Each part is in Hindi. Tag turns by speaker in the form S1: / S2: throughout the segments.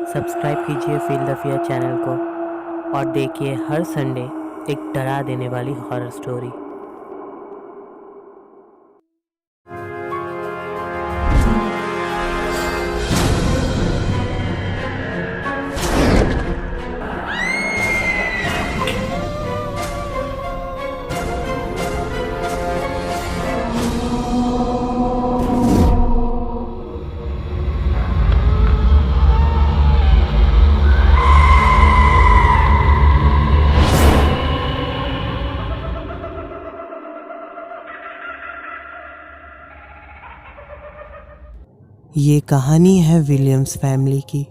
S1: सब्सक्राइब कीजिए फील द फियर चैनल को और देखिए हर संडे एक डरा देने वाली हॉरर स्टोरी।
S2: ये कहानी है विलियम्स फैमिली की।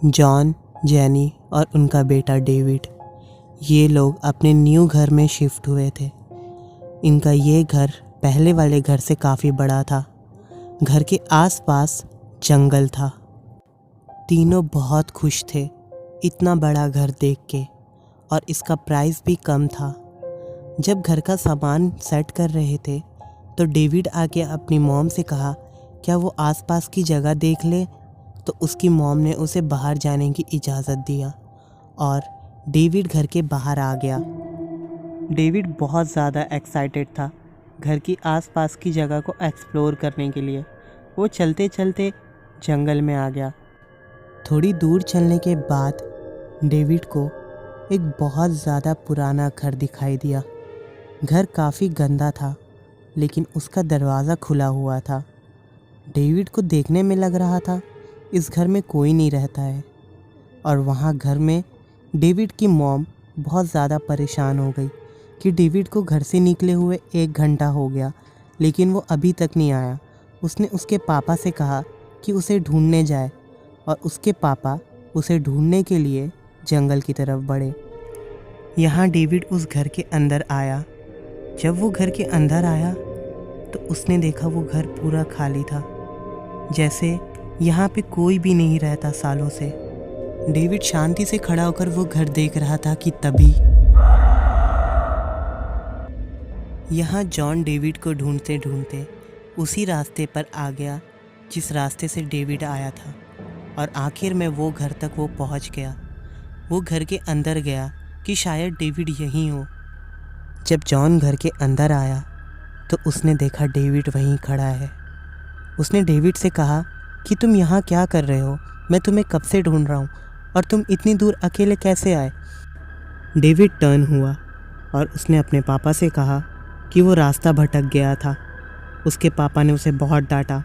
S2: जॉन, जेनी और उनका बेटा डेविड, ये लोग अपने न्यू घर में शिफ्ट हुए थे। इनका ये घर पहले वाले घर से काफ़ी बड़ा था। घर के आसपास जंगल था। तीनों बहुत खुश थे इतना बड़ा घर देख के, और इसका प्राइस भी कम था। जब घर का सामान सेट कर रहे थे तो डेविड आके अपनी मॉम से कहा क्या वो आसपास की जगह देख ले, तो उसकी मॉम ने उसे बाहर जाने की इजाज़त दिया और डेविड घर के बाहर आ गया। डेविड बहुत ज़्यादा एक्साइटेड था घर की आसपास की जगह को एक्सप्लोर करने के लिए। वो चलते चलते जंगल में आ गया। थोड़ी दूर चलने के बाद डेविड को एक बहुत ज़्यादा पुराना घर दिखाई दिया। घर काफ़ी गंदा था, लेकिन उसका दरवाज़ा खुला हुआ था। डेविड को देखने में लग रहा था इस घर में कोई नहीं रहता है, और वहाँ घर में डेविड की मॉम बहुत ज़्यादा परेशान हो गई कि डेविड को घर से निकले हुए 1 घंटा हो गया, लेकिन वो अभी तक नहीं आया। उसने उसके पापा से कहा कि उसे ढूंढने जाए, और उसके पापा उसे ढूंढने के लिए जंगल की तरफ बढ़े। यहाँ डेविड उस घर के अंदर आया। जब वो घर के अंदर आया तो उसने देखा वो घर पूरा खाली था, जैसे यहाँ पे कोई भी नहीं रहता सालों से। डेविड शांति से खड़ा होकर वो घर देख रहा था कि तभी यहाँ जॉन डेविड को ढूंढते ढूंढते उसी रास्ते पर आ गया जिस रास्ते से डेविड आया था, और आखिर में वो घर तक वो पहुँच गया। वो घर के अंदर गया कि शायद डेविड यहीं हो। जब जॉन घर के अंदर आया तो उसने देखा डेविड वहीं खड़ा है। उसने डेविड से कहा कि तुम यहाँ क्या कर रहे हो? मैं तुम्हें कब से ढूंढ रहा हूँ, और तुम इतनी दूर अकेले कैसे आए? डेविड टर्न हुआ और उसने अपने पापा से कहा कि वो रास्ता भटक गया था। उसके पापा ने उसे बहुत डांटा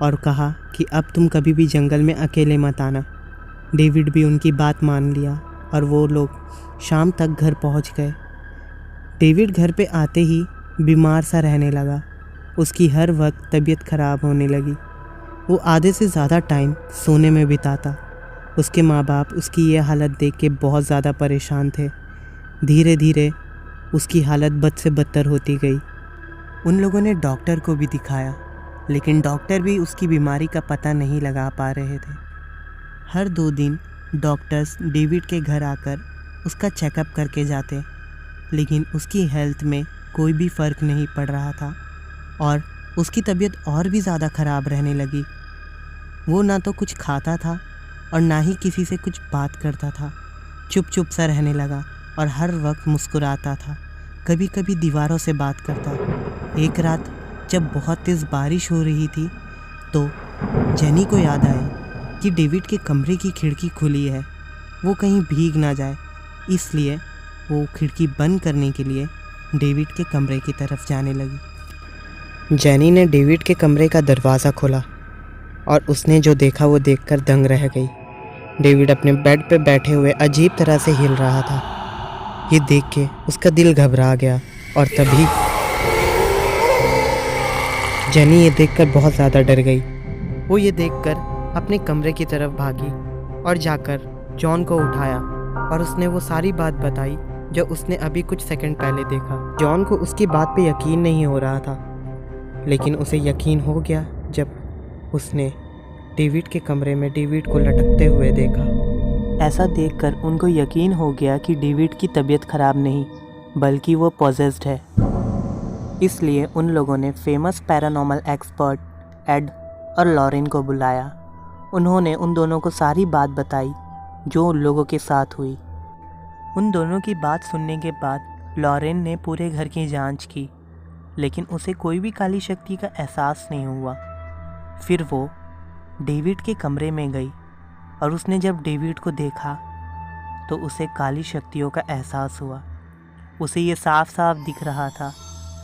S2: और कहा कि अब तुम कभी भी जंगल में अकेले मत आना। डेविड भी उनकी बात मान लिया और वो लोग शाम तक घर पहुँच गए। डेविड घर पे आते ही बीमार सा रहने लगा। उसकी हर वक्त तबीयत ख़राब होने लगी। वो आधे से ज़्यादा टाइम सोने में बिताता। उसके माँ बाप उसकी ये हालत देख के बहुत ज़्यादा परेशान थे। धीरे धीरे उसकी हालत बद से बदतर होती गई। उन लोगों ने डॉक्टर को भी दिखाया, लेकिन डॉक्टर भी उसकी बीमारी का पता नहीं लगा पा रहे थे। हर 2 दिन डॉक्टर्स डेविड के घर आकर उसका चेकअप करके जाते, लेकिन उसकी हेल्थ में कोई भी फ़र्क नहीं पड़ रहा था, और उसकी तबीयत और भी ज़्यादा ख़राब रहने लगी। वो ना तो कुछ खाता था और ना ही किसी से कुछ बात करता था। चुप चुप सा रहने लगा और हर वक्त मुस्कुराता था। कभी कभी दीवारों से बात करता। एक रात जब बहुत तेज़ बारिश हो रही थी तो जेनी को याद आया कि डेविड के कमरे की खिड़की खुली है, वो कहीं भीग ना जाए। इसलिए वो खिड़की बंद करने के लिए डेविड के कमरे की तरफ जाने लगी। जेनी ने डेविड के कमरे का दरवाज़ा खोला और उसने जो देखा वो देखकर दंग रह गई। डेविड अपने बेड पे बैठे हुए अजीब तरह से हिल रहा था। ये देख के उसका दिल घबरा गया, और तभी जेनी ये देखकर बहुत ज़्यादा डर गई। वो ये देखकर अपने कमरे की तरफ भागी और जाकर जॉन को उठाया, और उसने वो सारी बात बताई जो उसने अभी कुछ सेकंड पहले देखा। जॉन को उसकी बात पे यकीन नहीं हो रहा था, लेकिन उसे यकीन हो गया जब उसने डेविड के कमरे में डेविड को लटकते हुए देखा। ऐसा देखकर उनको यकीन हो गया कि डेविड की तबीयत ख़राब नहीं, बल्कि वो पॉजेस्ड है। इसलिए उन लोगों ने फेमस पैरानॉर्मल एक्सपर्ट एड और लॉरेन को बुलाया। उन्होंने उन दोनों को सारी बात बताई जो उन लोगों के साथ हुई। उन दोनों की बात सुनने के बाद लॉरेन ने पूरे घर की जांच की, लेकिन उसे कोई भी काली शक्ति का एहसास नहीं हुआ। फिर वो डेविड के कमरे में गई और उसने जब डेविड को देखा तो उसे काली शक्तियों का एहसास हुआ। उसे ये साफ साफ दिख रहा था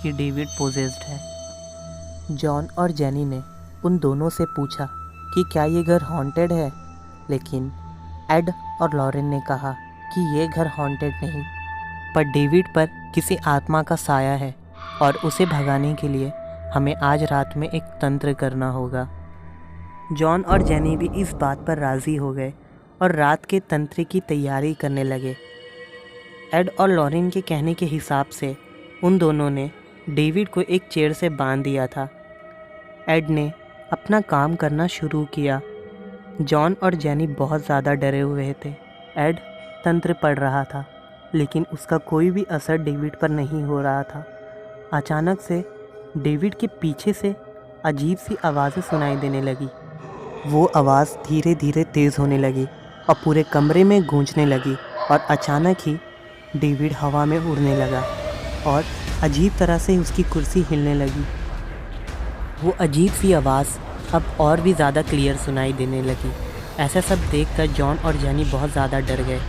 S2: कि डेविड पोजेस्ड है। जॉन और जेनी ने उन दोनों से पूछा कि क्या ये घर हॉन्टेड है, लेकिन एड और लॉरेन ने कहा कि ये घर हॉन्टेड नहीं, पर डेविड पर किसी आत्मा का साया है और उसे भगाने के लिए हमें आज रात में एक तंत्र करना होगा। जॉन और जेनी भी इस बात पर राज़ी हो गए और रात के तंत्र की तैयारी करने लगे। एड और लॉरेन के कहने के हिसाब से उन दोनों ने डेविड को एक चेयर से बांध दिया था। एड ने अपना काम करना शुरू किया। जॉन और जेनी बहुत ज़्यादा डरे हुए थे। एड तंत्र पढ़ रहा था, लेकिन उसका कोई भी असर डेविड पर नहीं हो रहा था। अचानक से डेविड के पीछे से अजीब सी आवाज़ें सुनाई देने लगी। वो आवाज़ धीरे धीरे तेज़ होने लगी और पूरे कमरे में गूंजने लगी और अचानक ही डेविड हवा में उड़ने लगा और अजीब तरह से उसकी कुर्सी हिलने लगी। वो अजीब सी आवाज़ अब और भी ज़्यादा क्लियर सुनाई देने लगी। ऐसा सब देखकर जॉन और जेनी बहुत ज़्यादा डर गए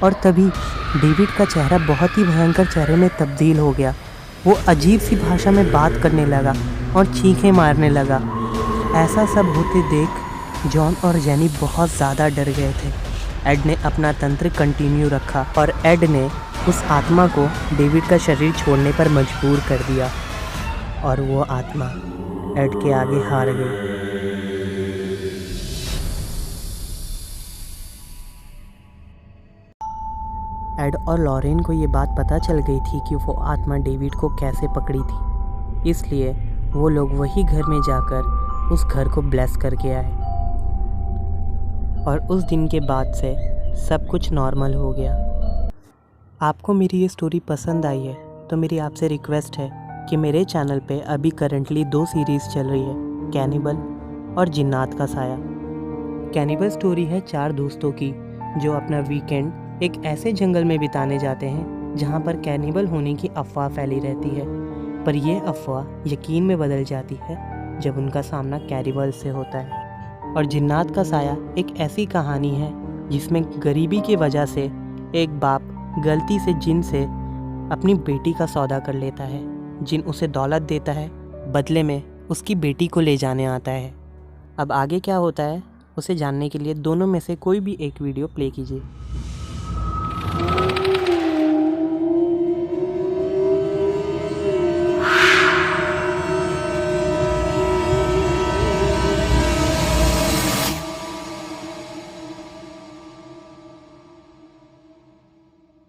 S2: और तभी डेविड का चेहरा बहुत ही भयंकर चेहरे में तब्दील हो गया। वो अजीब सी भाषा में बात करने लगा और चीखें मारने लगा। ऐसा सब होते देख जॉन और जेनी बहुत ज़्यादा डर गए थे। एड ने अपना तंत्र कंटिन्यू रखा और एड ने उस आत्मा को डेविड का शरीर छोड़ने पर मजबूर कर दिया और वो आत्मा एड के आगे हार गई। एड और लॉरेन को ये बात पता चल गई थी कि वो आत्मा डेविड को कैसे पकड़ी थी, इसलिए वो लोग वही घर में जाकर उस घर को ब्लेस करके आए और उस दिन के बाद से सब कुछ नॉर्मल हो गया। आपको मेरी ये स्टोरी पसंद आई है तो मेरी आपसे रिक्वेस्ट है कि मेरे चैनल पे अभी करंटली 2 सीरीज़ चल रही है, कैनिबल और जिन्नात का साया। कैनिबल स्टोरी है 4 दोस्तों की जो अपना वीकेंड एक ऐसे जंगल में बिताने जाते हैं जहाँ पर कैनिबल होने की अफवाह फैली रहती है, पर यह अफवाह यकीन में बदल जाती है जब उनका सामना कैनिबल से होता है। और जिन्नात का साया एक ऐसी कहानी है जिसमें गरीबी की वजह से एक बाप गलती से जिन से अपनी बेटी का सौदा कर लेता है। जिन उसे दौलत देता है, बदले में उसकी बेटी को ले जाने आता है। अब आगे क्या होता है उसे जानने के लिए दोनों में से कोई भी एक वीडियो प्ले कीजिए।